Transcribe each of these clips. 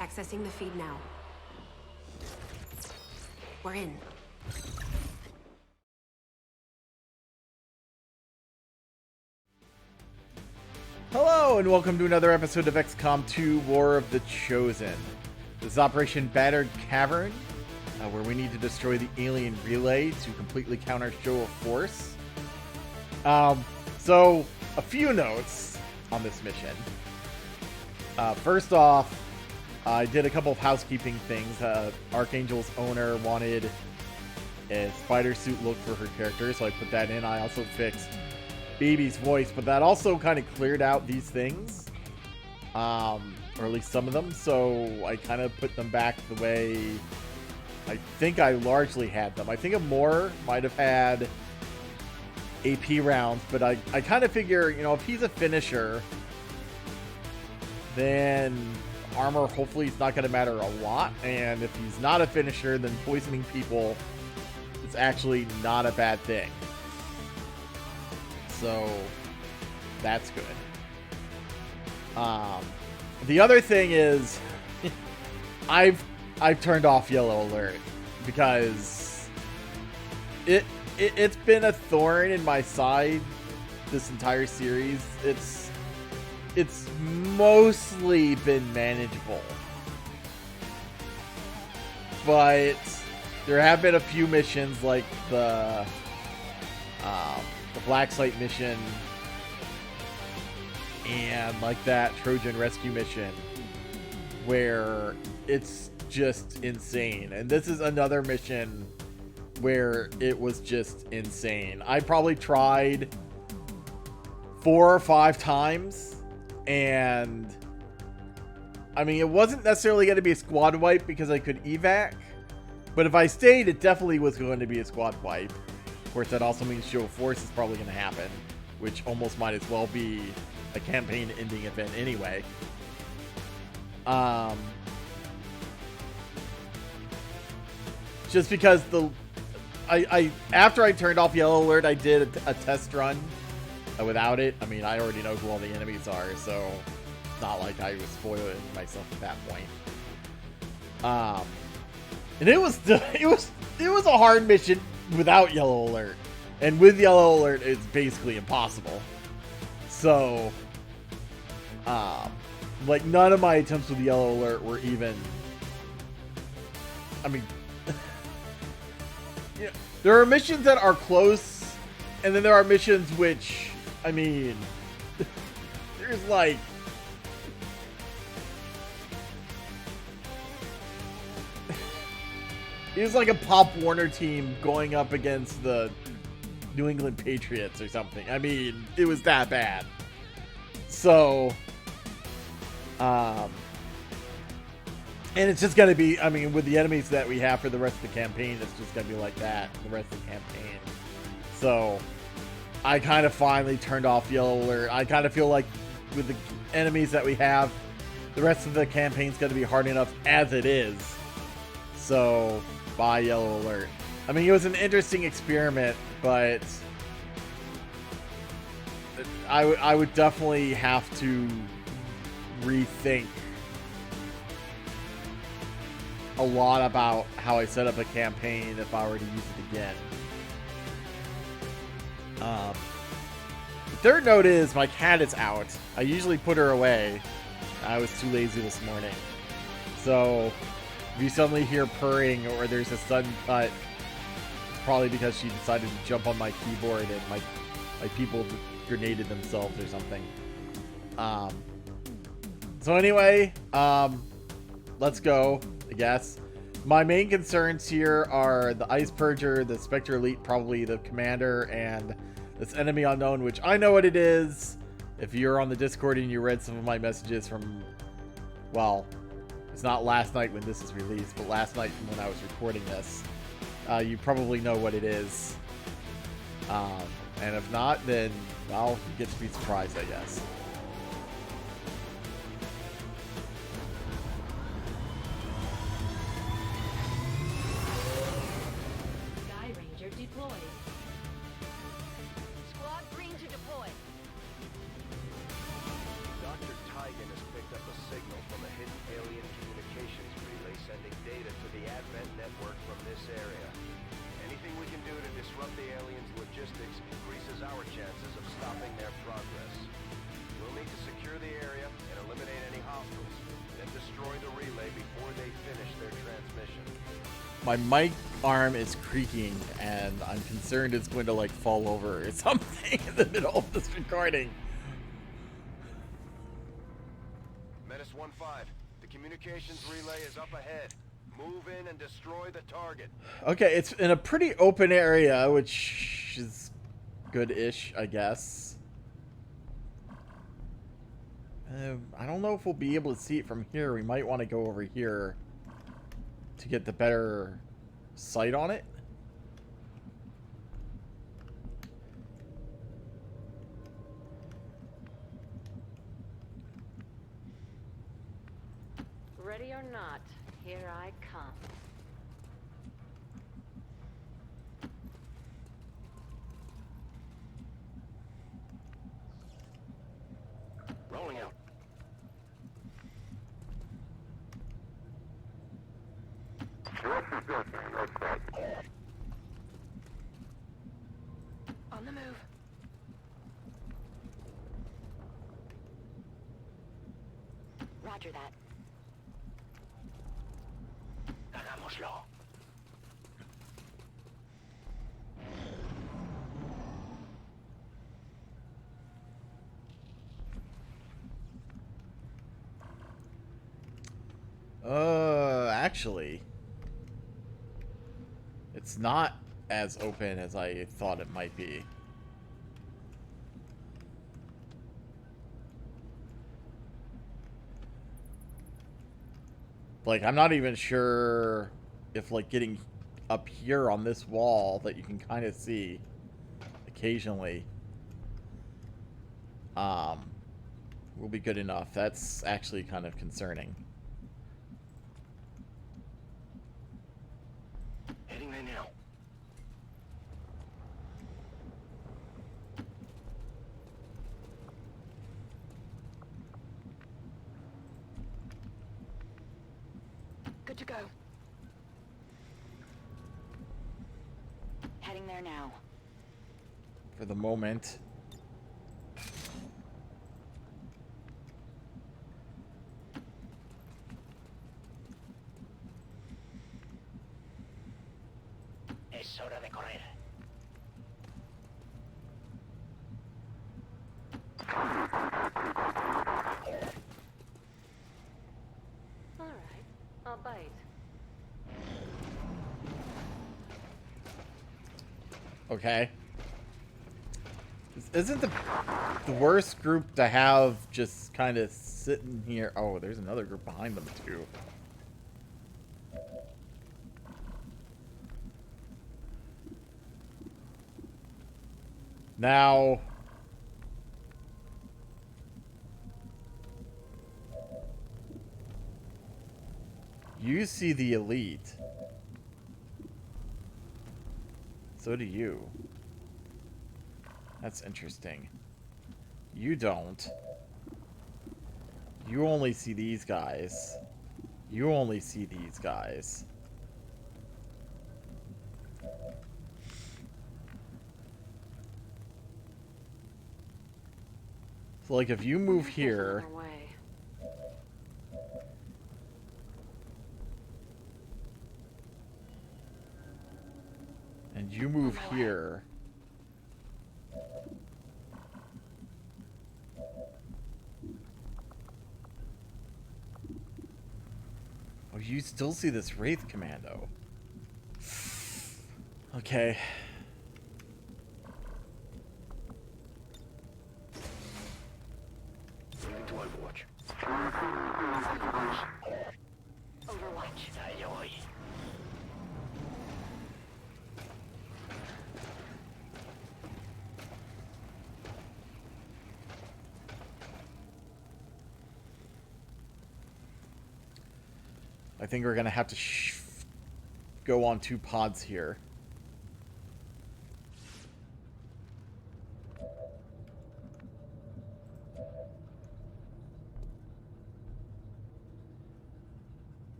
Accessing the feed now. We're in. Hello, and welcome to another episode of XCOM 2 War of the Chosen. This is Operation Battered Cavern, where we need to destroy the alien relay to completely counter show of force. So, a few notes on this mission. First off, I did a couple of housekeeping things. Archangel's owner wanted a spider suit look for her character, so I put that in. I also fixed Baby's voice, but that also kind of cleared out these things, or at least some of them, so I kind of put them back the way I think I largely had them. I think Amor might have had AP rounds, but I kind of figure, you know, if he's a finisher, then armor hopefully is not going to matter a lot, and if he's not a finisher, then poisoning people is actually not a bad thing. So that's good. The other thing is I've turned off yellow alert because it's been a thorn in my side this entire series. It's mostly been manageable, but there have been a few missions like the Black Site mission and like that Trojan rescue mission where it's just insane. And this is another mission where it was just insane. I probably tried 4 or 5 times, and I mean, it wasn't necessarily going to be a squad wipe because I could evac, but if I stayed, it definitely was going to be a squad wipe. Of course, that also means show of force is probably going to happen, which almost might as well be a campaign-ending event anyway. Just because after I turned off yellow alert, I did a test run without it. I mean, I already know who all the enemies are, so it's not like I was spoiling myself at that point. And it was a hard mission without yellow alert, and with yellow alert it's basically impossible. So like, none of my attempts with yellow alert were even, I mean, yeah, there are missions that are close, and then there are missions which, I mean, there's like it was like a Pop Warner team going up against the New England Patriots or something. I mean, it was that bad. So, and it's just going to be, I mean, with the enemies that we have for the rest of the campaign, it's just going to be like that the rest of the campaign. So, I kind of finally turned off yellow alert. I kind of feel like with the enemies that we have, the rest of the campaign's going to be hard enough as it is. So, by yellow alert. I mean, it was an interesting experiment, but I would definitely have to rethink a lot about how I set up a campaign if I were to use it again. The third note is my cat is out. I usually put her away. I was too lazy this morning. So if you suddenly hear purring or there's a sudden cut, it's probably because she decided to jump on my keyboard and my people grenaded themselves or something. So anyway, let's go, I guess. My main concerns here are the Ice Purger, the Spectre Elite, probably the Commander, and this enemy unknown, which I know what it is. If you're on the Discord and you read some of my messages from, well, it's not last night when this is released, but last night when I was recording this, you probably know what it is. And if not, then, well, you get to be surprised, I guess. Sky Ranger deployed. Squad green to deploy. Dr. Tigan has picked up a signal from a hidden alien communication My mic arm is creaking, and I'm concerned it's going to, like, fall over or something in the middle of this recording. Menace 1-5. The communications relay is up ahead. Move in and destroy the target. Okay, it's in a pretty open area, which is good-ish, I guess. I don't know if we'll be able to see it from here. We might want to go over here to get the better sight on it. Ready or not, here I come. Rolling out. On the move. Roger that. Hagámoslo. Actually, it's not as open as I thought it might be. Like, I'm not even sure if, like, getting up here on this wall that you can kind of see occasionally will be good enough. That's actually kind of concerning. Heading there now. Good to go. Heading there now. For the moment. Es hora de correr. All right, I'll bite. Okay. This isn't the worst group to have just kind of sitting here. Oh, there's another group behind them too. Now, you see the elite. So do you. That's interesting. You don't. You only see these guys. You only see these guys. So, like, if you move here... and you move here... oh, you still see this Wraith Commando. Okay. Moving to Overwatch. Overwatch. Ahí voy. I think we're gonna have to go on 2 pods here.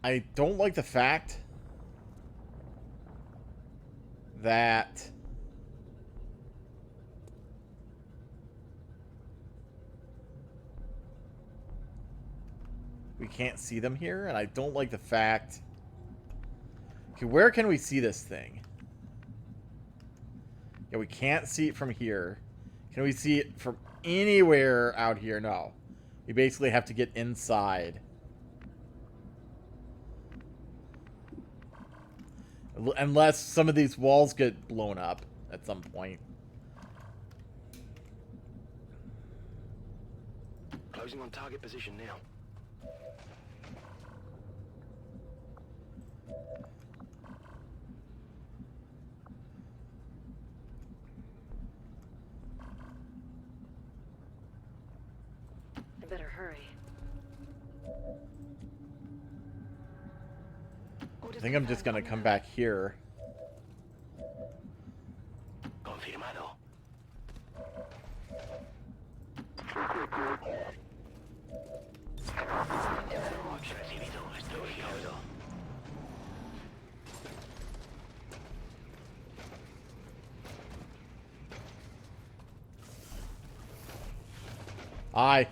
I don't like the fact that we can't see them here, and I don't like the fact Okay, where can we see this thing? Yeah, we can't see it from here. Can we see it from anywhere out here? No. We basically have to get inside. Unless some of these walls get blown up at some point. Closing on target position now. I better hurry. I think I'm just gonna come back here. Confirmado. Recibido. Estoy ligado. Aye.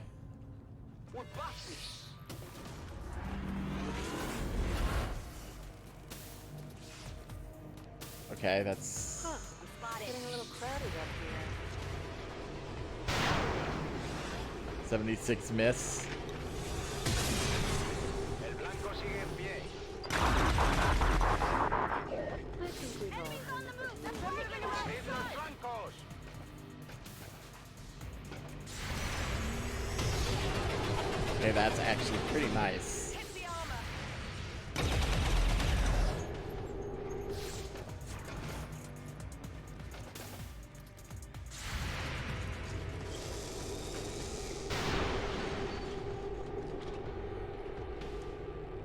Okay, that's... Huh, I'm getting a little crowded up here. 76 miss. El blanco sigue en pie. I think we've all heard of it. ¡Abrid los flancos! Okay, that's actually pretty nice.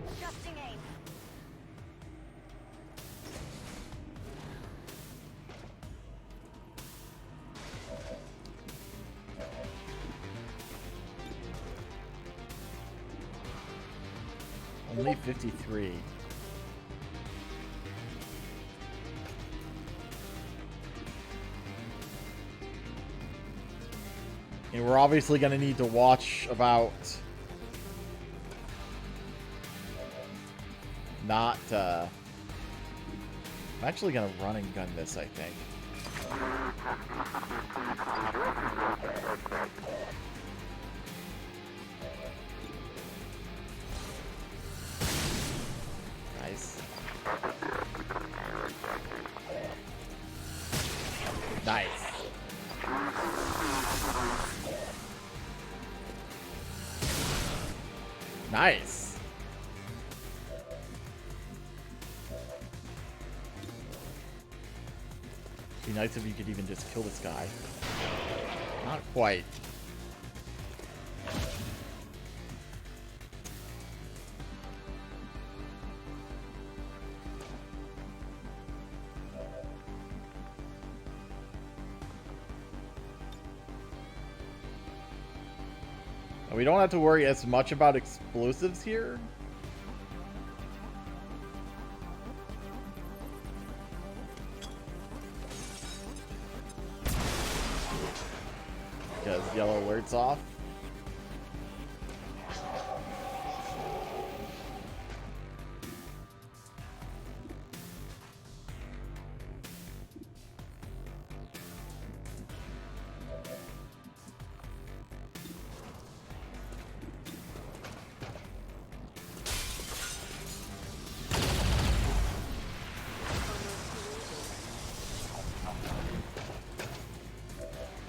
Adjusting aim. Only 53. And we're obviously going to need to watch about not, I'm actually going to run and gun this, I think. Nice. Nice. Nice. Be nice if you could even just kill this guy. Not quite. We don't have to worry as much about explosives here. Because yellow alerts off.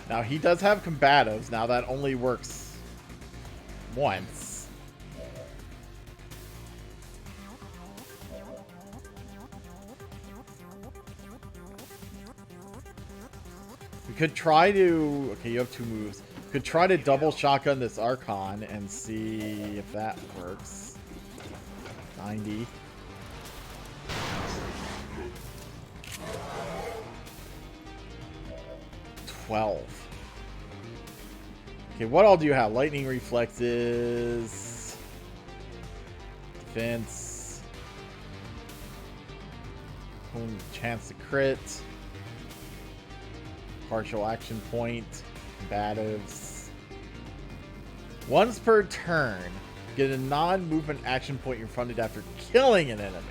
Now, he does have combatives. Now, that only works once. We could try to... Okay, you have two moves. We could try to double shotgun this Archon and see if that works. 90. Okay, what all do you have? Lightning reflexes, defense, chance to crit, partial action point, combatives. Once per turn, get a non-movement action point you're funded after killing an enemy.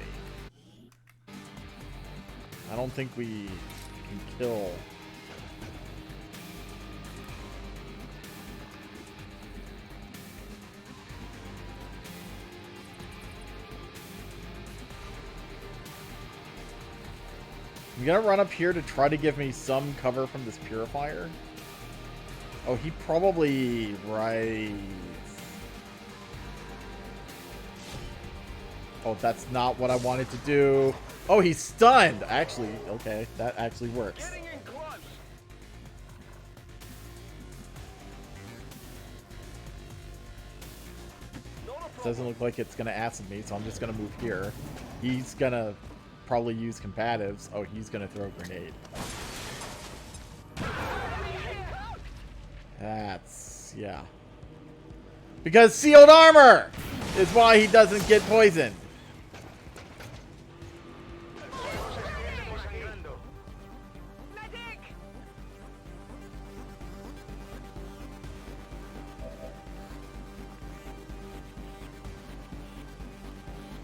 I don't think we can kill. You gonna run up here to try to give me some cover from this purifier? Oh, he probably... Right. Oh, that's not what I wanted to do. Oh, he's stunned! Actually, okay, that actually works. Getting in close. Doesn't look like it's gonna acid me, so I'm just gonna move here. He's gonna probably use combatives. Oh, he's gonna throw a grenade. That's... yeah. Because sealed armor is why he doesn't get poisoned.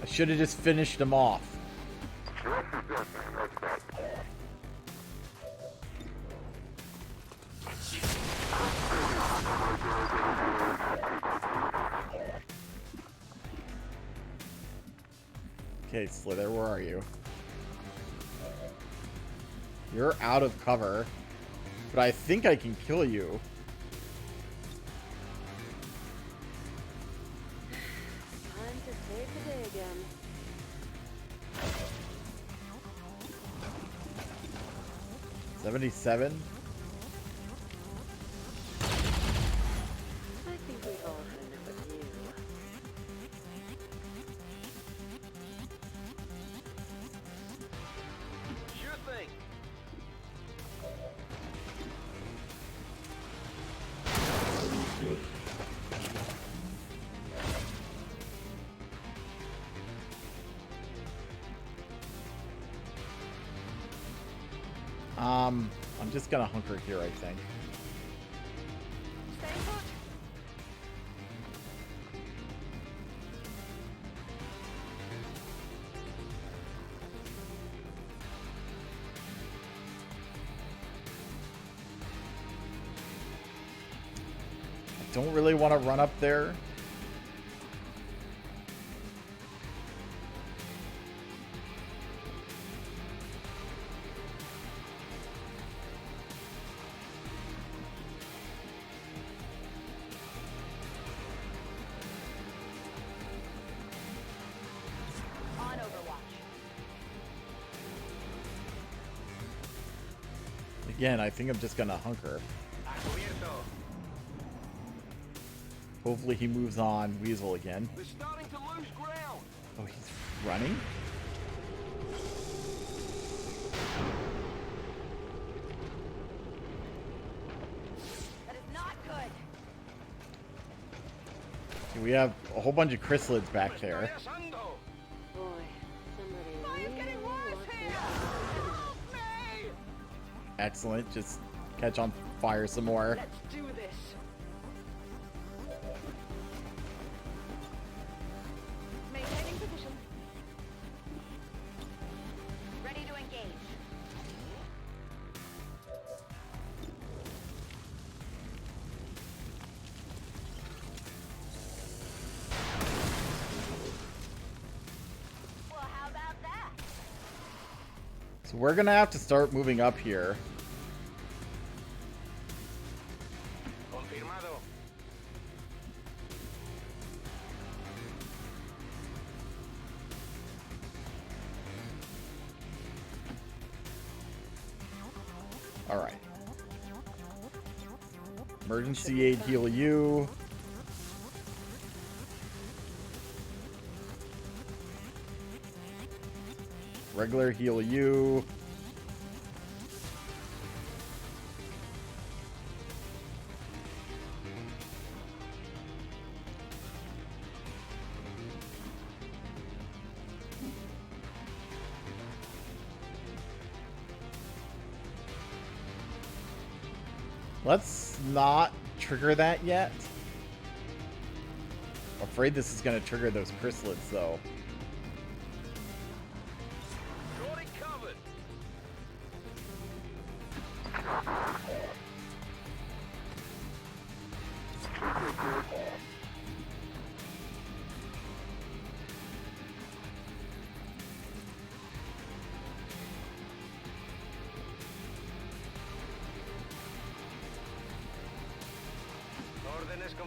I should have just finished him off. Okay, Slither, where are you? You're out of cover, but I think I can kill you. Time to save the day again. $77. I think we've all had enough of you. Sure thing. I'm just gonna hunker here, I think. Stay put. I don't really want to run up there. On Overwatch. Again, I think I'm just gonna hunker. Abierto. Hopefully he moves on Weasel again. We're starting to lose ground. Oh, he's running? That is not good. Okay, we have a whole bunch of chrysalids back there. Boy, somebody Fire's really getting worse wants here. this. Help me! Excellent. Just catch on fire some more. Let's do this. Maintaining position. Ready to engage. Well, how about that? So we're gonna have to start moving up here. Confirmado. Alright. Emergency aid heal you. Regular heal you. Let's not trigger that yet. I'm afraid this is going to trigger those chrysalids, though. Got it covered.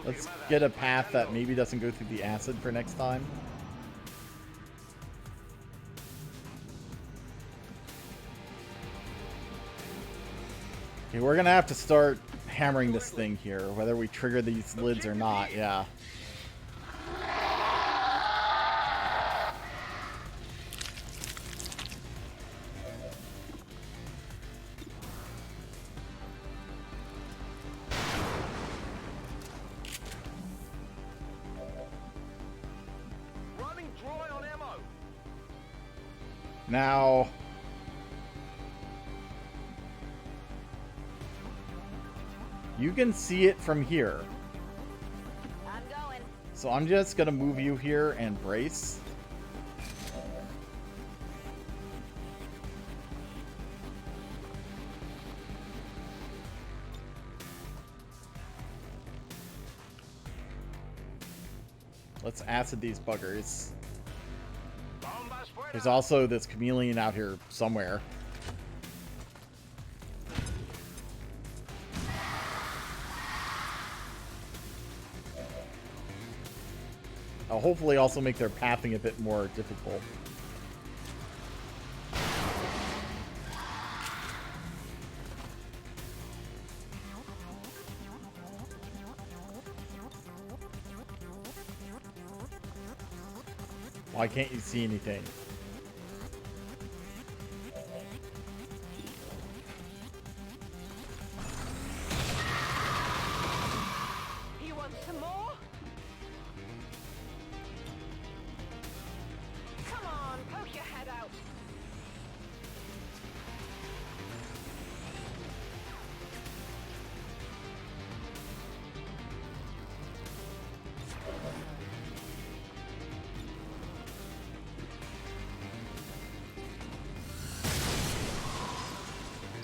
Let's get a path that maybe doesn't go through the acid for next time. Okay, we're gonna have to start hammering this thing here, whether we trigger these lids or not, yeah. Running dry on ammo. Now, you can see it from here. I'm going. So I'm just gonna move you here and brace. Let's acid these buggers. Bombas fuera. There's also this chameleon out here somewhere. I'll hopefully also make their pathing a bit more difficult. Why can't you see anything? You want some more? Come on, poke your head out.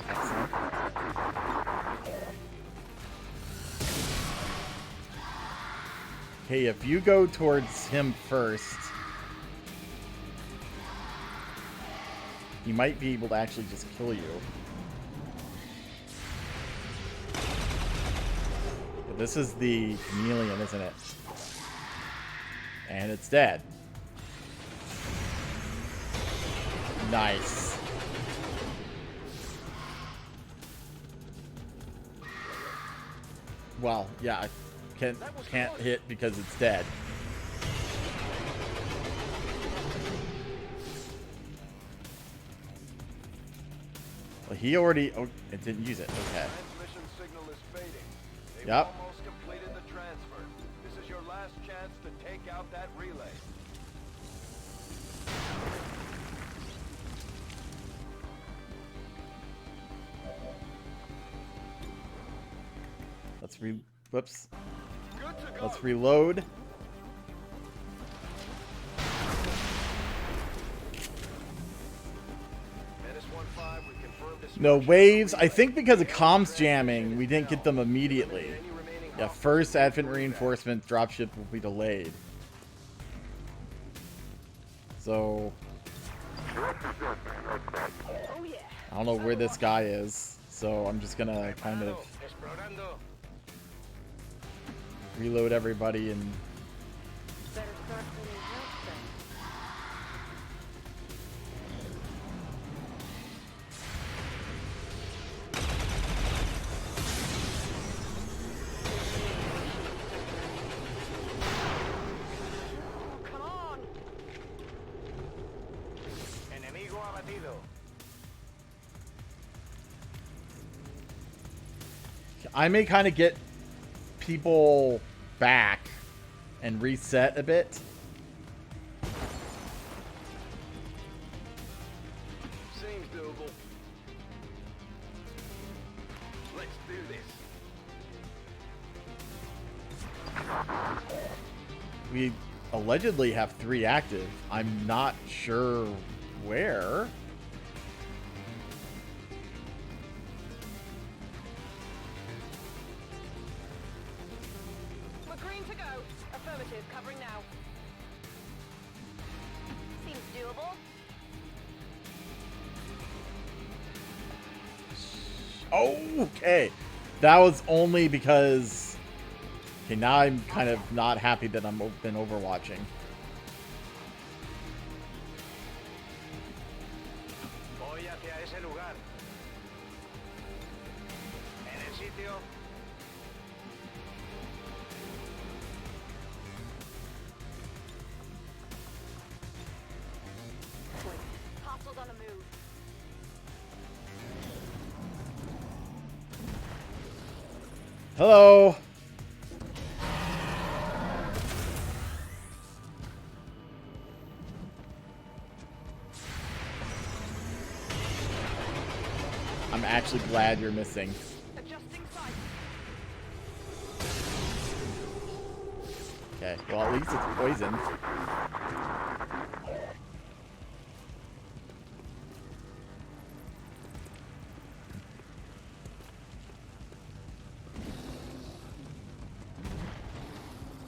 Excellent. Okay, if you go towards him first, he might be able to actually just kill you. This is the chameleon, isn't it? And it's dead. Nice. Well, yeah, I can't hit because it's dead. Well, he already... Oh, it didn't use it. Okay. Transmission signal is fading. They've Yep. almost completed the transfer. This is your last chance to take out that relay. Whoops. Good to go. Let's reload. Menace 1-5, we confirmed this. No, waves. I think because of comms jamming, we didn't get them immediately. Yeah, first advent reinforcement dropship will be delayed. So, Oh yeah. I don't know where this guy is. So I'm just gonna kind of Explorando. reload everybody and... Better start cleaning house then. Come on. Enemigo abatido. I may kind of get people back and reset a bit. Seems doable. Let's do this. We allegedly have 3 active. I'm not sure where. We're green to go. Affirmative, covering now. Seems doable. Okay. That was only because Okay, now I'm kind of not happy that I've been overwatching. Voy hacia ese lugar. En el sitio. Hostiles on the move. Hello. I'm actually glad you're missing. Adjusting sight. Okay, well at least it's poisoned.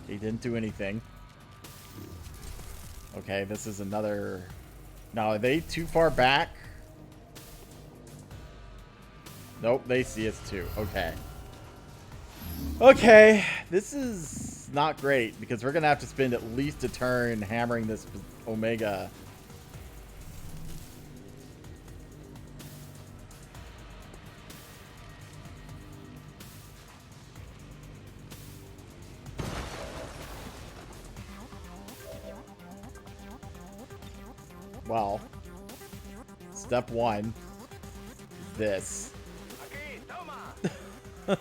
He didn't do anything. Okay, this is another... Now, are they too far back? Nope, they see us too. Okay. Okay, this is not great because we're going to have to spend at least a turn hammering this Omega. Well, step one is this. Aquí, toma.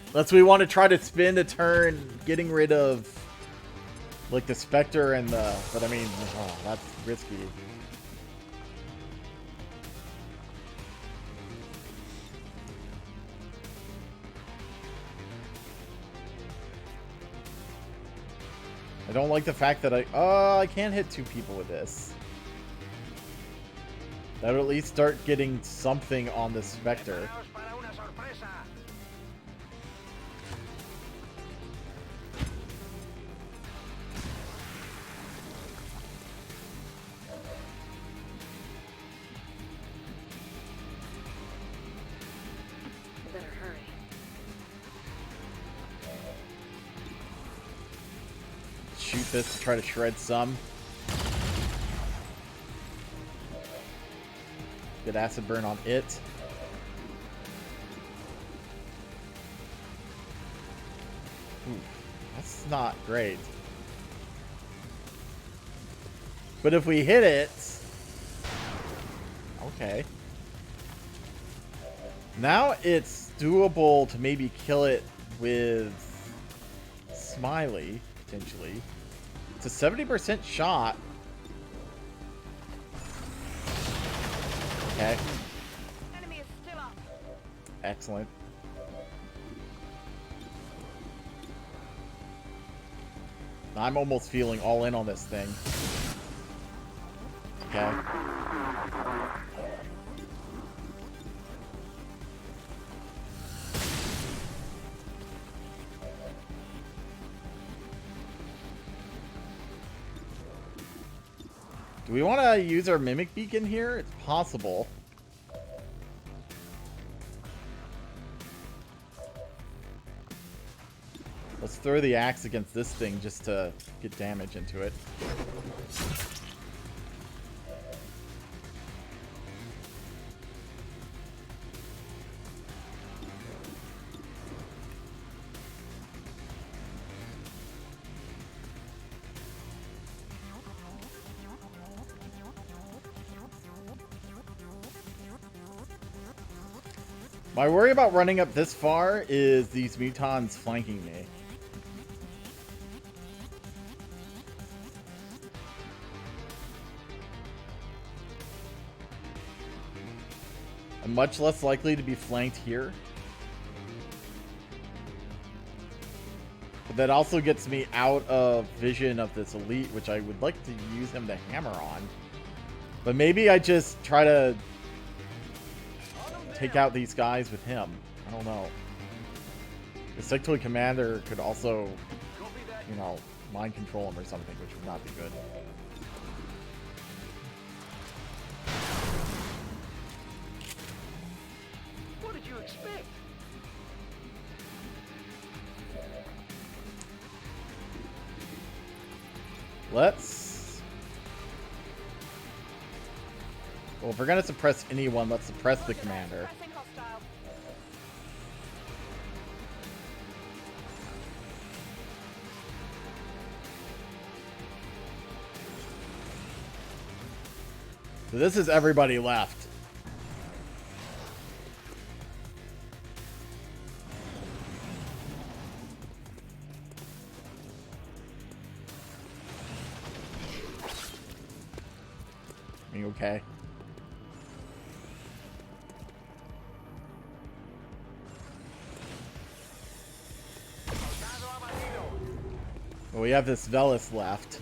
Unless we want to try to spend a turn getting rid of, like, the Spectre and the... But, I mean, oh, that's risky. I don't like the fact that I can't hit 2 people with this. That would at least start getting something on the Spectre. Preparaos para una sorpresa. Better hurry. Shoot this to try to shred some. Good acid burn on it. Ooh, that's not great. But if we hit it... Okay. Now it's doable to maybe kill it with Smiley, potentially. It's a 70% shot. Okay. Enemy is still up. Excellent. I'm almost feeling all in on this thing. Okay. Do we want to use our Mimic Beacon here? It's possible. Let's throw the axe against this thing just to get damage into it. My worry about running up this far is these mutons flanking me. I'm much less likely to be flanked here. But that also gets me out of vision of this elite, which I would like to use him to hammer on. But maybe I just try to take out these guys with him. I don't know. The sectoid commander could also, you know, mind control him or something, which would not be good. What did you expect? Let's... Well, if we're gonna suppress anyone, let's suppress the commander. Pressing hostile. So this is everybody left. Are you okay? Well, we have this Velis left.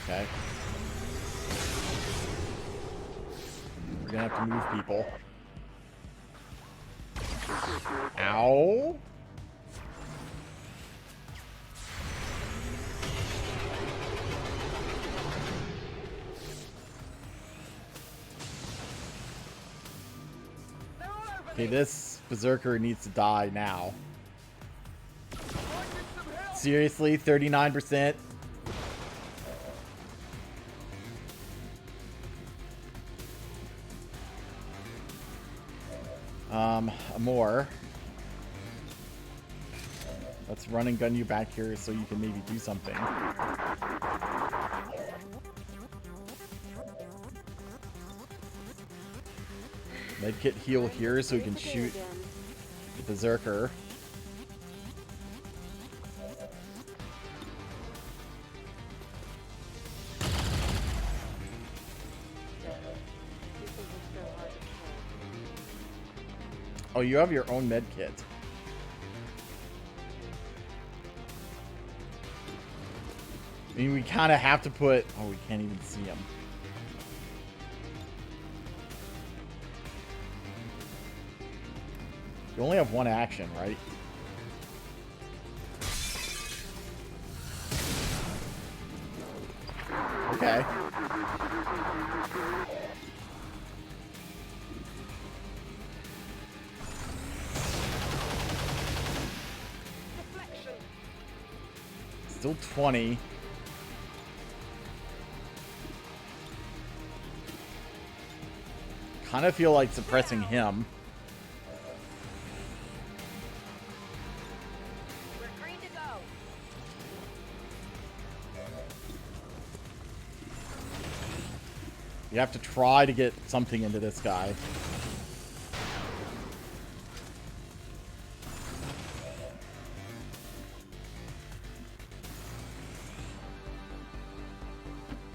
Okay. We're gonna have to move people. Ow! Okay, this berserker needs to die now. Seriously, 39%. More. Let's run and gun you back here so you can maybe do something. Medkit heal here so we can shoot the berserker. Oh, you have your own med kit. I mean, we kind of have to put... Oh, we can't even see him. You only have one action, right? Okay. Still 20. Kind of feel like suppressing him. We're green to go. You have to try to get something into this guy.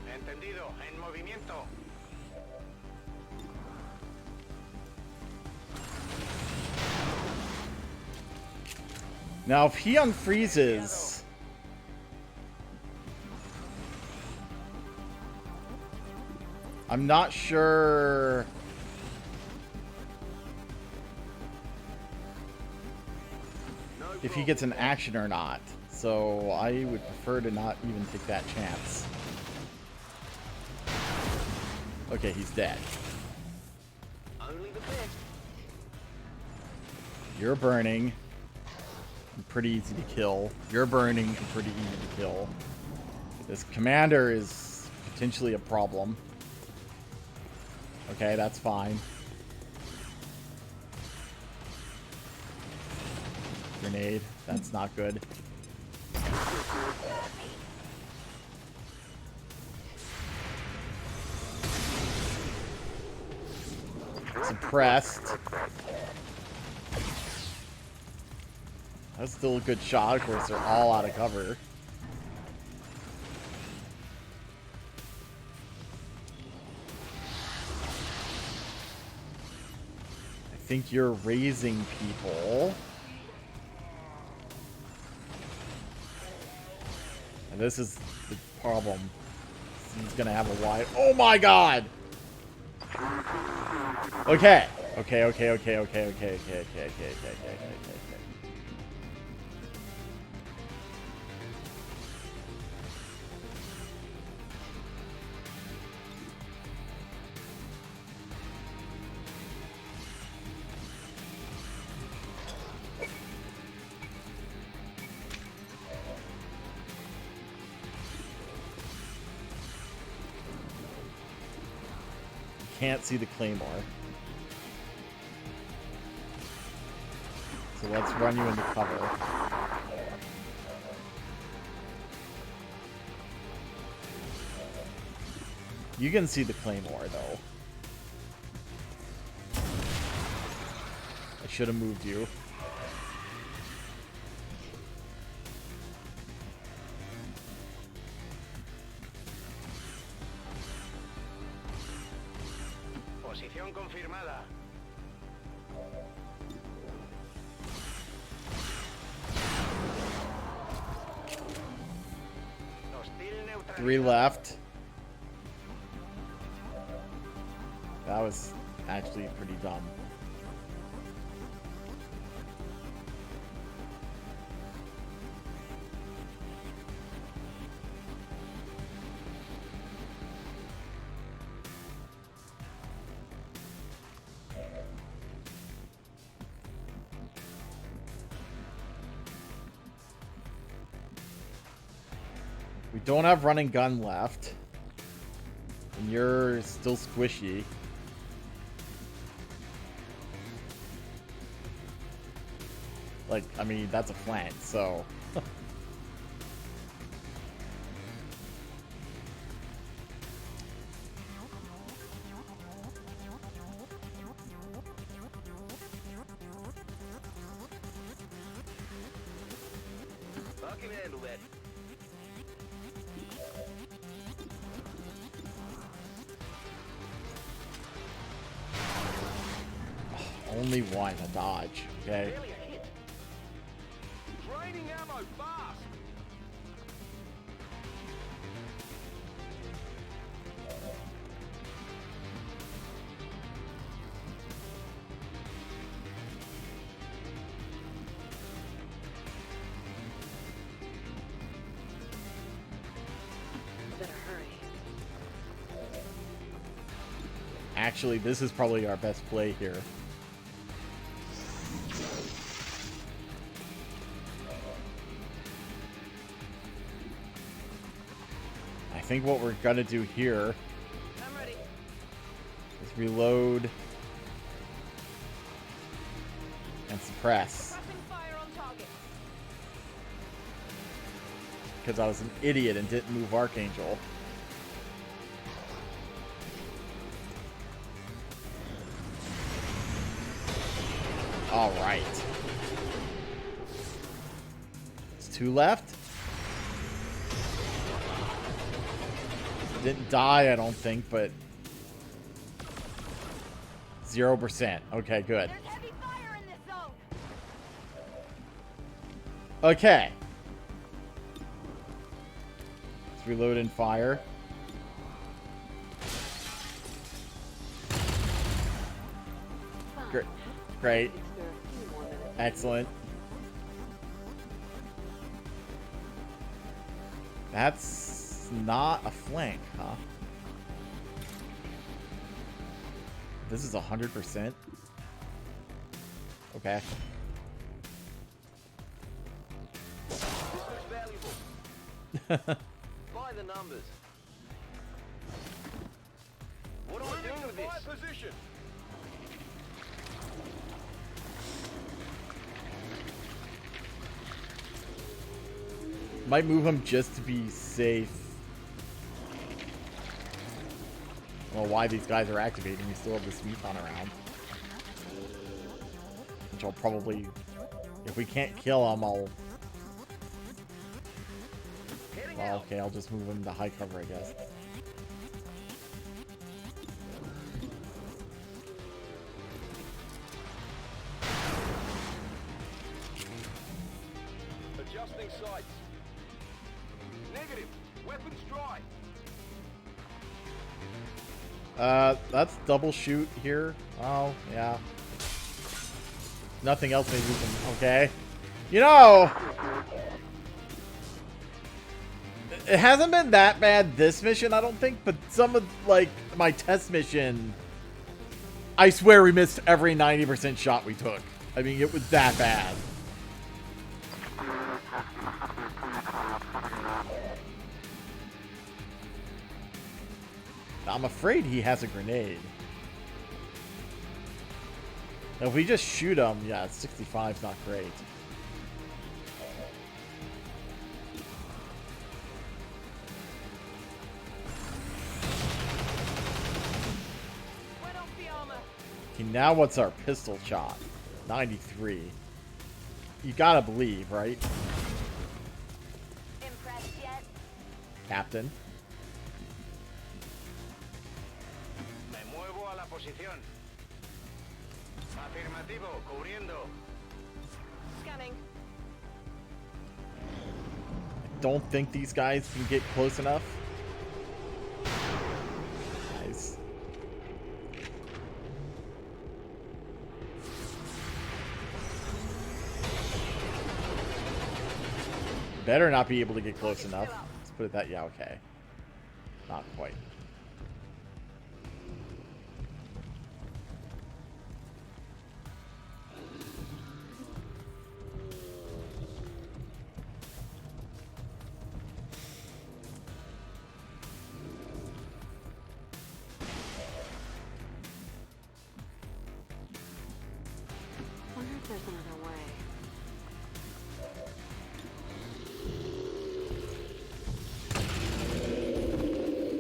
Entendido. En movimiento. Now, if he unfreezes... I'm not sure... if he gets an action or not. So, I would prefer to not even take that chance. Okay, he's dead. Only the best. You're burning. Pretty easy to kill. You're burning and pretty easy to kill. This commander is potentially a problem. Okay, that's fine. Grenade. That's not good. Suppressed. That's still a good shot. Of course, they're all out of cover. I think you're raising people. And this is the problem. He's gonna have a wide... Oh my god! Okay. Okay. can't see the claymore. So let's run you into cover. You can see the claymore, though. I should have moved you. Posición confirmada. Hostil neutralizado. 3 left. That was actually pretty dumb. We don't have running gun left. And you're still squishy. Like, I mean, that's a flank, so... I can handle that. Only one, a dodge, okay? Barely a hit. Draining ammo fast. Better hurry. Actually, this is probably our best play here. I think what we're gonna do here I'm ready. is reload and suppress. Pressing fire on target. Because I was an idiot and didn't move Archangel. Alright. It's 2 left. Didn't die, I don't think, but 0%. Okay, good. There's heavy fire in this zone. Okay. Let's reload and fire. Great. Great. Takes there a few more minutes. Excellent. That's not a flank, huh? This is 100%. Okay. This looks valuable. By the numbers. What am I doing with this? Position. Might move him just to be safe. I don't know why these guys are activating. We still have the Sweeton around. Which I'll probably... If we can't kill him, I'll... Heading Well, out. okay, I'll just move him to high cover, I guess. Adjusting sights. Negative. Weapons dry. That's double shoot here. Oh, yeah. Nothing else maybe we can... Okay. You know... It hasn't been that bad this mission, I don't think, but some of, like, my test mission... I swear we missed every 90% shot we took. I mean, it was that bad. I'm afraid he has a grenade. If we just shoot them, yeah, 65 is not great. Wet off the armor. Okay, now what's our pistol shot? 93. You gotta believe, right, Impressed yet? Captain? Me muevo a la posición. Afirmativo, cubriendo. Scanning. I don't think these guys can get close enough. Nice. Better not be able to get close enough. Let's put it that, yeah, okay. Not quite. Wonder if there's another way.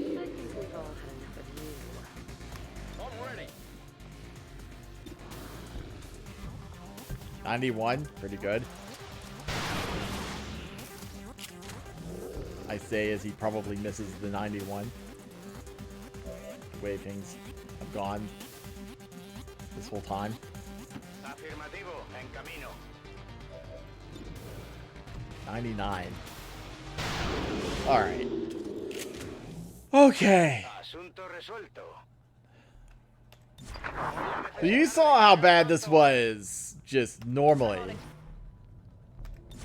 I think we've all had enough of you. I'm ready. 91, pretty good. I say as he probably misses the 91. The way things have gone this whole time. Afirmativo, en camino. 99. Alright. Okay. Asunto resuelto. So you saw how bad this was just normally.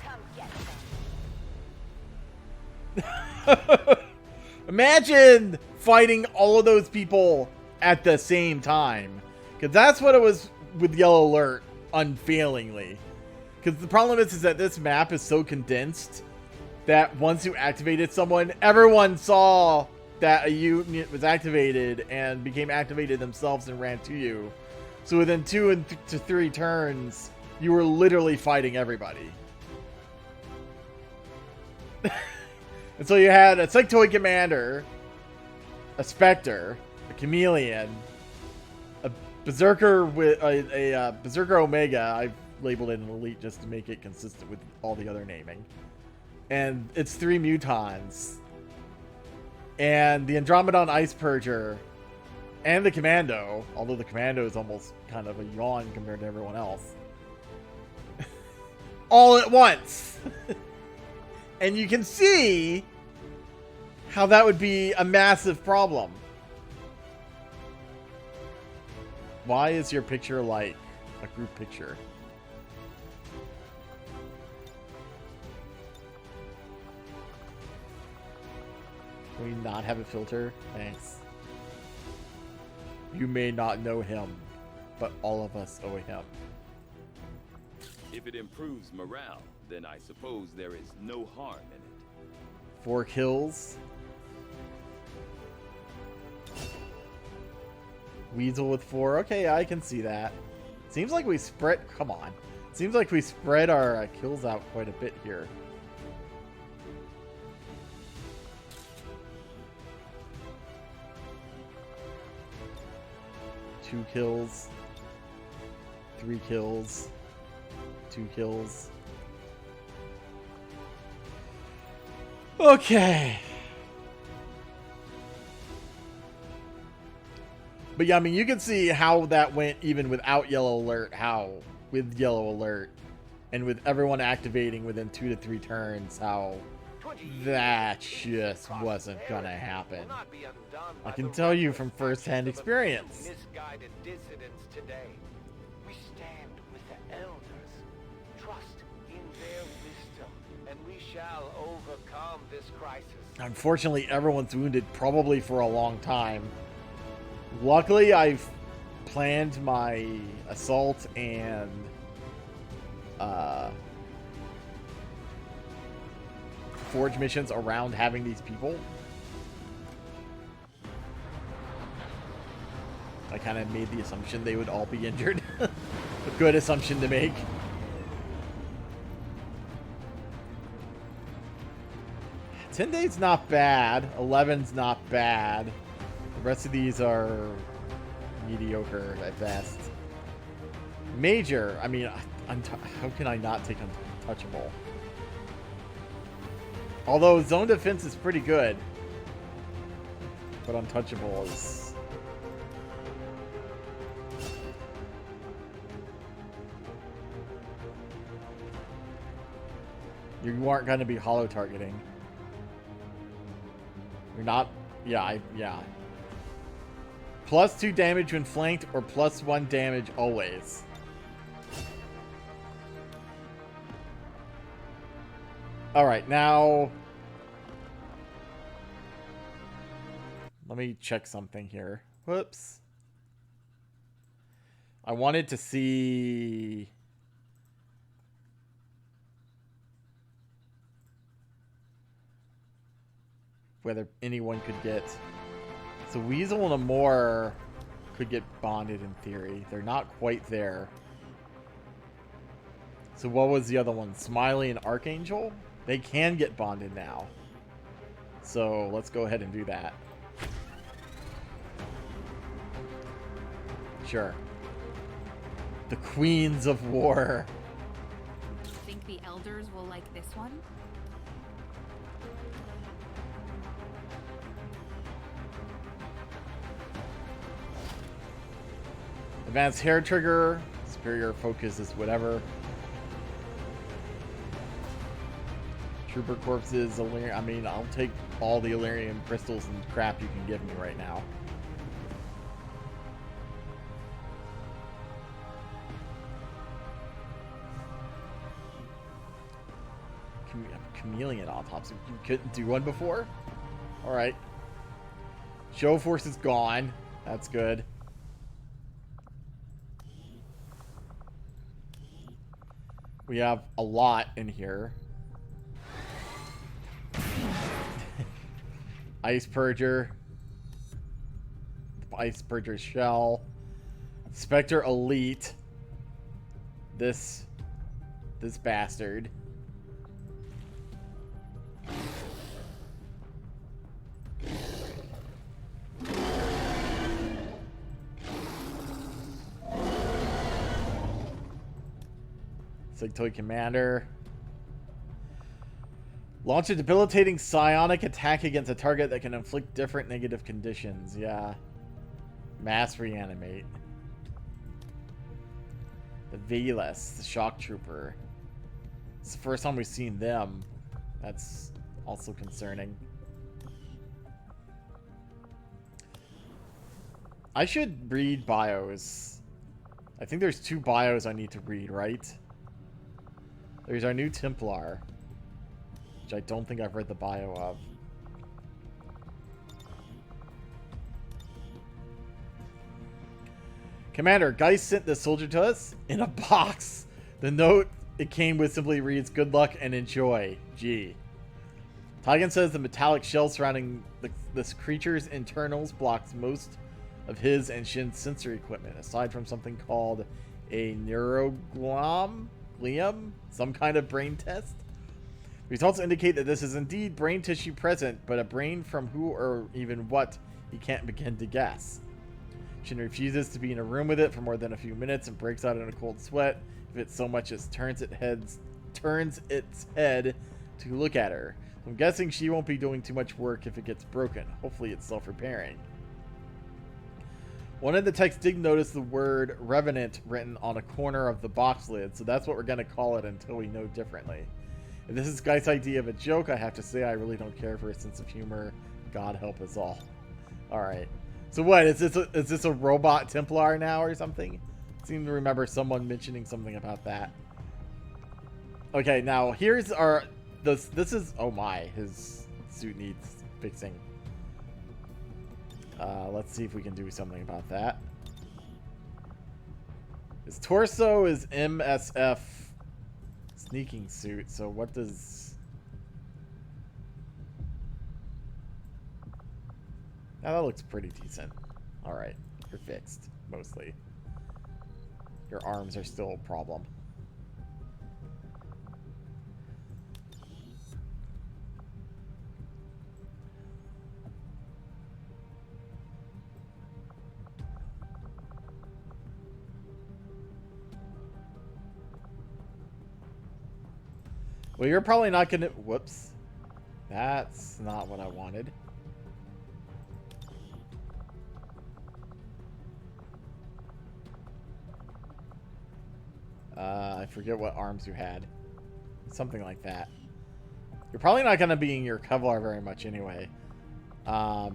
Come get some. Imagine fighting all of those people at the same time. Because that's what it was with Yellow Alert, unfailingly. Because the problem is that this map is so condensed that once you activated someone, everyone saw that a unit was activated and became activated themselves and ran to you. So within 2 to 3 turns, you were literally fighting everybody. And so you had a Sectoid Commander, a Spectre, a Chameleon, a Berserker with a Berserker Omega. I've labeled it an Elite just to make it consistent with all the other naming. And it's 3 Mutons. And the Andromedon Ice Purger. And the Commando. Although the Commando is almost kind of a yawn compared to everyone else. All at once! And you can see how that would be a massive problem. Why is your picture like a group picture? Can we not have a filter? Thanks. You may not know him, but all of us owe him. If it improves morale, then I suppose there is no harm in it. 4 kills. Weasel with 4. Okay, I can see that. Seems like we spread... Come on. Seems like we spread our kills out quite a bit here. Two kills. 3 kills. 2 kills. Okay. But yeah, I mean, you can see how that went even without Yellow Alert, how with Yellow Alert and with everyone activating within 2 to 3 turns, how that just wasn't gonna happen. I can tell you from first-hand experience. Misguided dissidents today. We stand with the elders. Trust in their wisdom, and we shall overcome this crisis. Unfortunately, everyone's wounded probably for a long time. Luckily, I've planned my assault and forge missions around having these people. I kind of made the assumption they would all be injured. good assumption to make. $10 days not bad. 11's not bad. The rest of these are mediocre at best. Major. I mean, how can I not take Untouchable? Although Zone Defense is pretty good. But Untouchable is... You aren't going to be hollow targeting. You're not... Yeah, yeah. +2 damage when flanked or +1 damage always. Alright, now... Let me check something here. Whoops. I wanted to see... whether anyone could get... So Weasel and Amor could get bonded in theory. They're not quite there. So what was the other one? Smiley and Archangel? They can get bonded now. So let's go ahead and do that. Sure. The Queens of War. Think the elders will like this one? Advanced hair trigger. Superior focus is whatever. Trooper corpses. I mean, I'll take all the Illyrian crystals and crap you can give me right now. Chameleon autopsy. You couldn't do one before? Alright. Show force is gone. That's good. We have a lot in here. Ice Purger. Ice Purger Shell. Spectre Elite. This bastard. Toy Commander. Launch a debilitating psionic attack against a target that can inflict different negative conditions. Yeah. Mass Reanimate. The Velas, the Shock Trooper. It's the first time we've seen them. That's also concerning. I should read bios. I think there's 2 bios I need to read, right? There's our new Templar, which I don't think I've read the bio of. Commander, Geist sent this soldier to us in a box. The note it came with simply reads, "Good luck and enjoy. G." Tygan says the metallic shell surrounding this creature's internals blocks most of his and Shin's sensory equipment, aside from something called a neurogliom, some kind of brain test. Results indicate that this is indeed brain tissue present, but a brain from who or even what he can't begin to guess. Shin refuses to be in a room with it for more than a few minutes and breaks out in a cold sweat if it so much as turns its head to look at her. So I'm guessing she won't be doing too much work if it gets broken. Hopefully it's self-repairing. One of the texts did notice the word Revenant written on a corner of the box lid, so that's what we're going to call it until we know differently. If this is Guy's idea of a joke, I have to say I really don't care for his sense of humor. God help us all. Alright. So what, is this a robot Templar now or something? I seem to remember someone mentioning something about that. Okay, now here's our... This is... Oh my, his suit needs fixing. Let's see if we can do something about that. His torso is MSF sneaking suit, so what does... Now that looks pretty decent. Alright, you're fixed, mostly. your arms are still a problem. Well, you're probably not gonna... Whoops. That's not what I wanted. I forget what arms you had. Something like that. You're probably not gonna be in your Kevlar very much anyway. Let's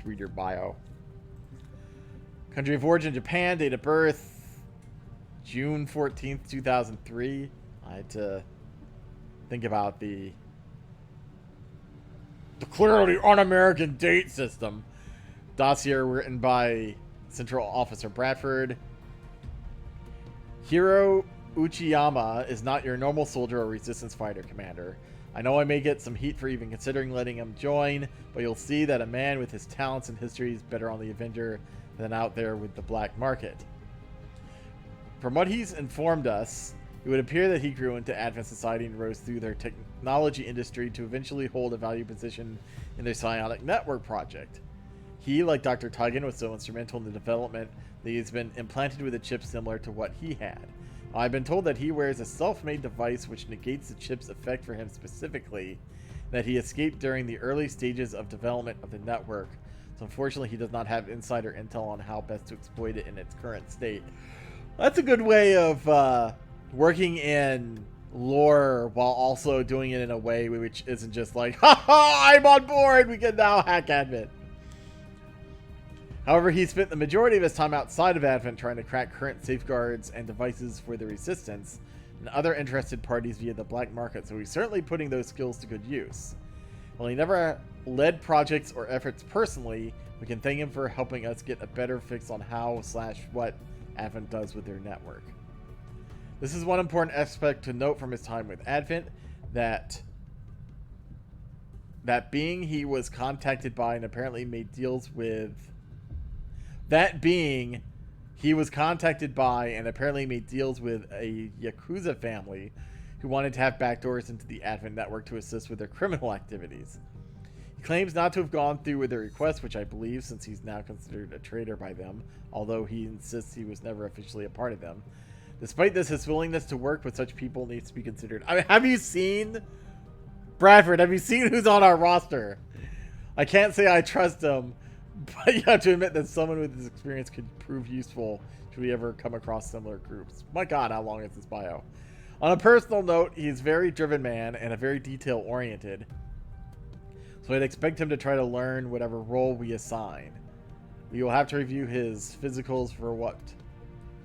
read your bio. Country of origin, Japan. Date of birth, June 14th, 2003. I had to think about the clearly un-American date system. Dossier written by Central Officer Bradford. Hiro Uchiyama is not your normal soldier or resistance fighter, Commander. I know I may get some heat for even considering letting him join, but you'll see that a man with his talents and history is better on the Avenger than out there with the black market. From what he's informed us, it would appear that he grew into Advent Society and rose through their technology industry to eventually hold a valued position in their psionic network project. He, like Dr. Tuggan, was so instrumental in the development that he's been implanted with a chip similar to what he had. I've been told that he wears a self-made device which negates the chip's effect for him specifically, that he escaped during the early stages of development of the network, so unfortunately he does not have insider intel on how best to exploit it in its current state. That's a good way of working in lore while also doing it in a way which isn't just like, ha ha, I'm on board, we can now hack Advent. However, he spent the majority of his time outside of Advent trying to crack current safeguards and devices for the Resistance and other interested parties via the black market, so he's certainly putting those skills to good use. While he never led projects or efforts personally, we can thank him for helping us get a better fix on how/what Advent does with their network. This is one important aspect to note from his time with Advent, that being he was contacted by and apparently made deals with a Yakuza family who wanted to have backdoors into the Advent network to assist with their criminal activities. He claims not to have gone through with their request, which I believe since he's now considered a traitor by them, although he insists he was never officially a part of them. Despite this, his willingness to work with such people needs to be considered. I mean, have you seen... Bradford, have you seen who's on our roster? I can't say I trust him, but you have to admit that someone with this experience could prove useful should we ever come across similar groups. My god, how long is this bio? On a personal note, he's a very driven man and a very detail-oriented, so I'd expect him to try to learn whatever role we assign. We will have to review his physicals for what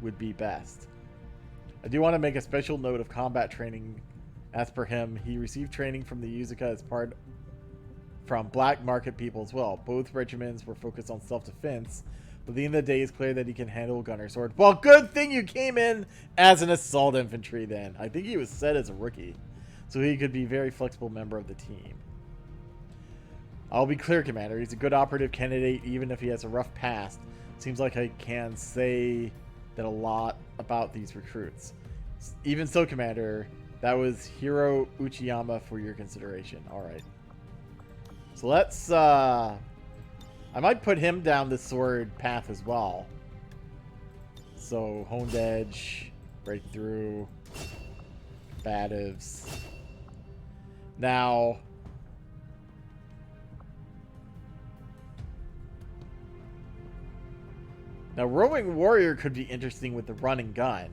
would be best. I do want to make a special note of combat training. As per him, he received training from the Yuzuka as part from black market people as well. Both regiments were focused on self-defense, but at the end of the day, it's clear that he can handle a gun or sword. Well, good thing you came in as an assault infantry then. I think he was set as a rookie, so he could be a very flexible member of the team. I'll be clear, Commander. He's a good operative candidate, even if he has a rough past. Seems like I can say that a lot about these recruits. Even so, Commander, that was Hiro Uchiyama for your consideration. All right. So let's, I might put him down the sword path as well. So, honed edge, breakthrough, combatives. Now, roving warrior could be interesting with the run and gun.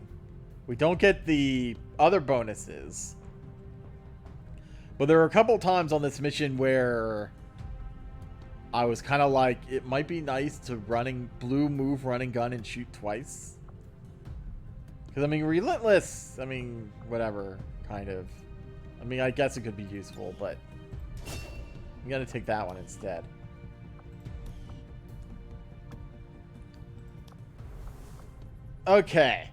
We don't get the other bonuses. But there were a couple times on this mission where I was kind of like, it might be nice to move running gun and shoot twice. Because, I mean, relentless, I mean, whatever, kind of. I mean, I guess it could be useful, but I'm going to take that one instead. Okay.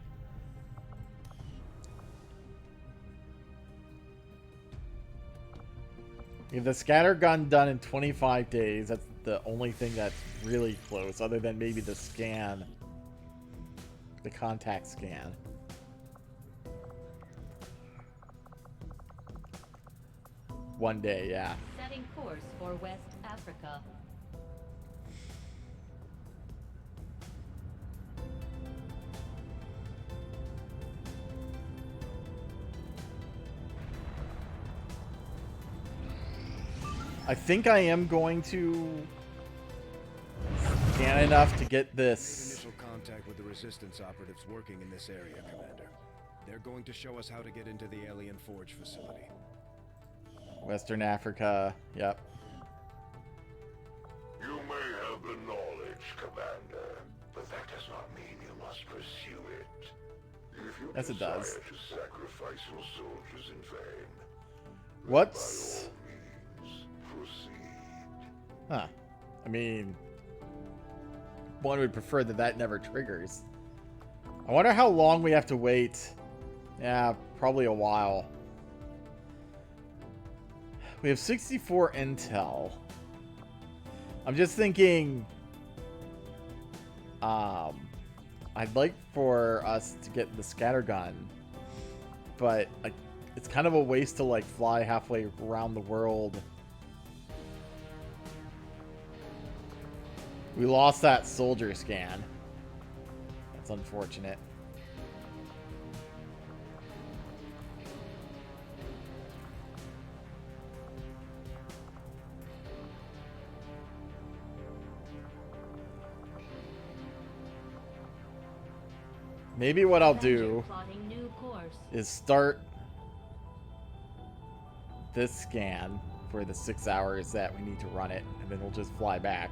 Get the scatter gun done in 25 days. That's the only thing that's really close, other than maybe the scan. The contact scan. One day, yeah. Setting course for West Africa. I think I am going to scan enough to get this. Initial contact with the resistance operatives working in this area, Commander. They're going to show us how to get into the Alien Forge facility. Western Africa, yep. You may have the knowledge, Commander, but that does not mean you must pursue it. If you Yes, it desire does. to sacrifice your soldiers in vain, What's... by all means, proceed. Huh. I mean... One would prefer that that never triggers. I wonder how long we have to wait. Yeah, probably a while. We have 64 intel. I'm just thinking... I'd like for us to get the scattergun. But, like, it's kind of a waste to, like, fly halfway around the world. We lost that soldier scan. That's unfortunate. Maybe what I'll do Plotting new course. is start this scan for the 6 hours that we need to run it, and then we'll just fly back.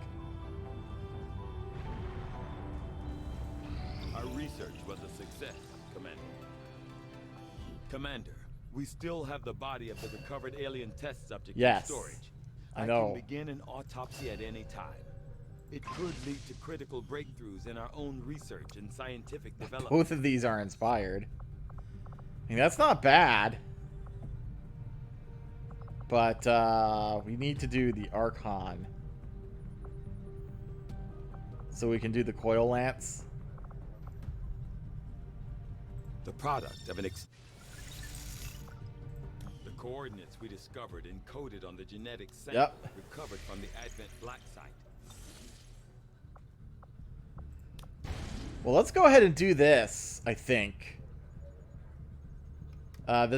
Our research was a success, Commander. Commander, we still have the body of the recovered alien test subject Yes, in storage. I know. can begin an autopsy at any time. It could lead to critical breakthroughs in our own research and scientific development. Both of these are inspired. I mean, that's not bad. But we need to do the Archon. So we can do the coil lance. The product of an The coordinates we discovered encoded on the genetic sample Yep. recovered from the Advent Black site. Well, let's go ahead and do this, I think. I'm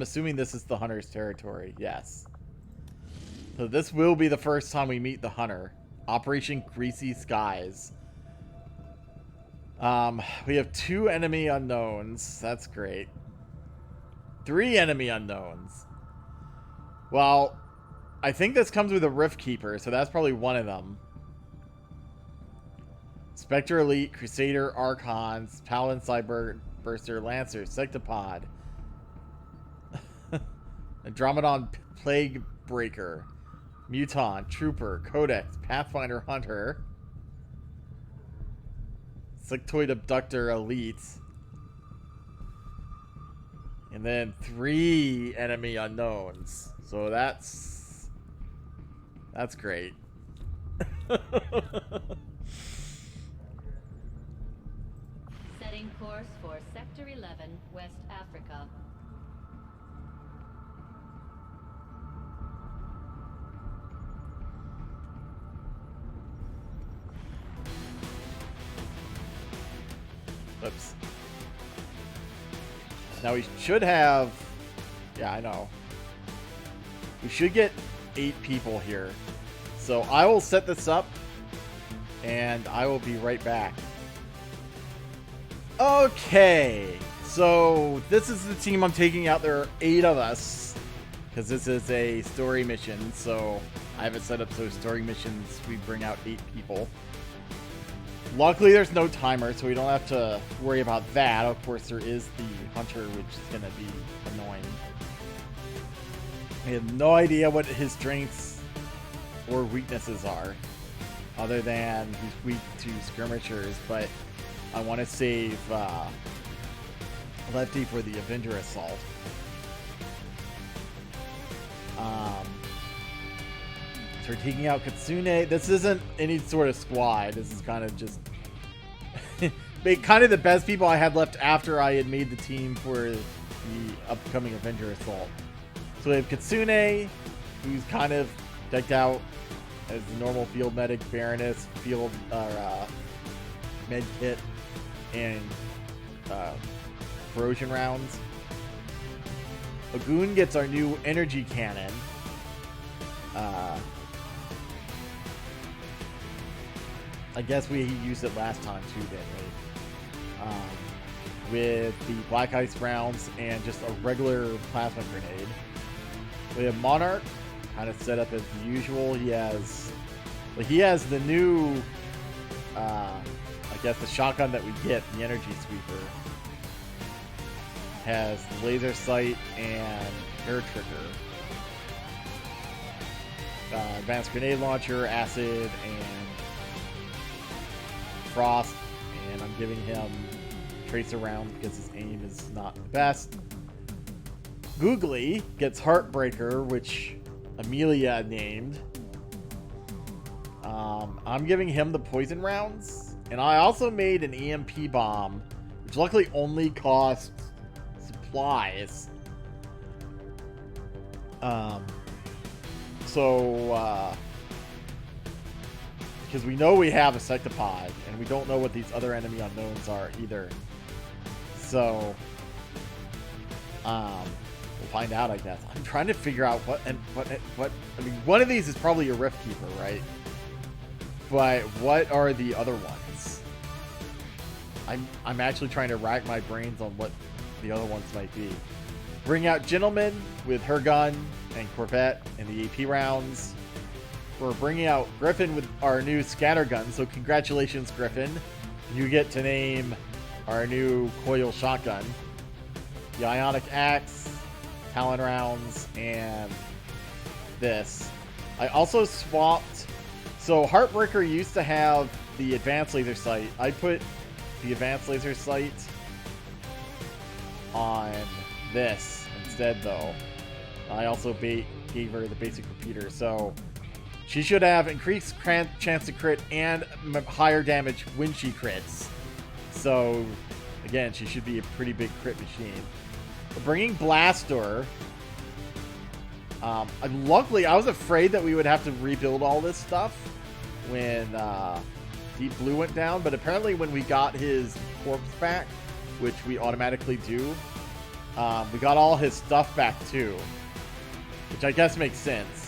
assuming this is the Hunter's territory. Yes. So this will be the first time we meet the Hunter. Operation Greasy Skies. We have 2 enemy unknowns. That's great. 3 enemy unknowns. Well, I think this comes with a Rift Keeper, so that's probably one of them. Spectre Elite, Crusader, Archons, Paladin, Cyberburster, Lancer, Sectopod, Andromedon, Plague Breaker, Muton, Trooper, Codex, Pathfinder, Hunter, Sectoid Abductor, Elite, and then 3 enemy unknowns. So that's great. Setting course for Sector 11, West Africa. Oops. Now we should have... Yeah, I know. We should get 8 people here. So I will set this up, and I will be right back. Okay, so this is the team I'm taking out. There are 8 of us, because this is a story mission, so I have it set up so story missions, we bring out 8 people. Luckily, there's no timer, so we don't have to worry about that. Of course, there is the Hunter, which is going to be annoying. I have no idea what his strengths or weaknesses are, other than he's weak to skirmishers, but I want to save Lefty for the Avenger Assault. So we're taking out Kitsune. This isn't any sort of squad. This is kind of just kind of the best people I had left after I had made the team for the upcoming Avenger Assault. So we have Kitsune, who's kind of decked out as the normal field medic, Baroness, field med kit, and corrosion rounds. Lagoon gets our new energy cannon. I guess we used it last time too, didn't we? With the black ice rounds and just a regular plasma grenade. We have Monarch, kind of set up as usual. He has the new, I guess the shotgun that we get, the energy sweeper. Has the laser sight and air trigger. Advanced grenade launcher, acid, and frost. And I'm giving him tracer round because his aim is not the best. Googly gets Heartbreaker, which Amelia named. I'm giving him the poison rounds. And I also made an EMP bomb, which luckily only costs supplies. Because we know we have a Sectopod, and we don't know what these other enemy unknowns are either. So, we'll find out, I guess. I'm trying to figure out what. I mean, one of these is probably a Rift Keeper, right? But what are the other ones? I'm actually trying to rack my brains on what the other ones might be. Bring out Gentleman with her gun and Corvette and the AP rounds. We're bringing out Griffin with our new scatter gun, so congratulations, Griffin. You get to name our new coil shotgun. The Ionic Axe, Talon rounds, and this. I also swapped... So Heartbreaker used to have the advanced laser sight. I put the advanced laser sight on this instead, though. I also gave her the basic repeater, so she should have increased chance to crit and higher damage when she crits. So, again, she should be a pretty big crit machine. We're bringing Blaster. Luckily, I was afraid that we would have to rebuild all this stuff when Deep Blue went down, but apparently when we got his corpse back, which we automatically do, we got all his stuff back too, which I guess makes sense.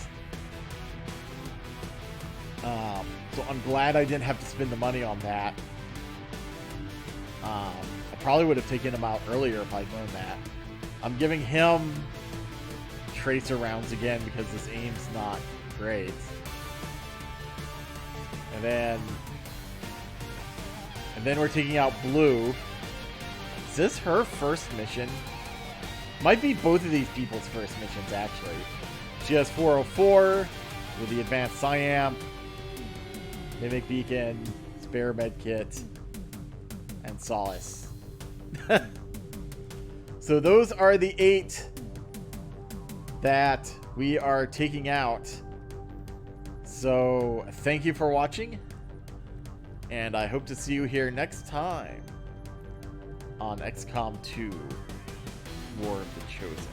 So I'm glad I didn't have to spend the money on that. I probably would have taken him out earlier if I'd known that. I'm giving him tracer rounds again because his aim's not great. And then we're taking out Blue. Is this her first mission? Might be both of these people's first missions, actually. She has 404 with the advanced Psyamp, Mimic Beacon, Spare Med Kit, and Solace. So those are the 8 that we are taking out. So thank you for watching, and I hope to see you here next time on XCOM 2 War of the Chosen.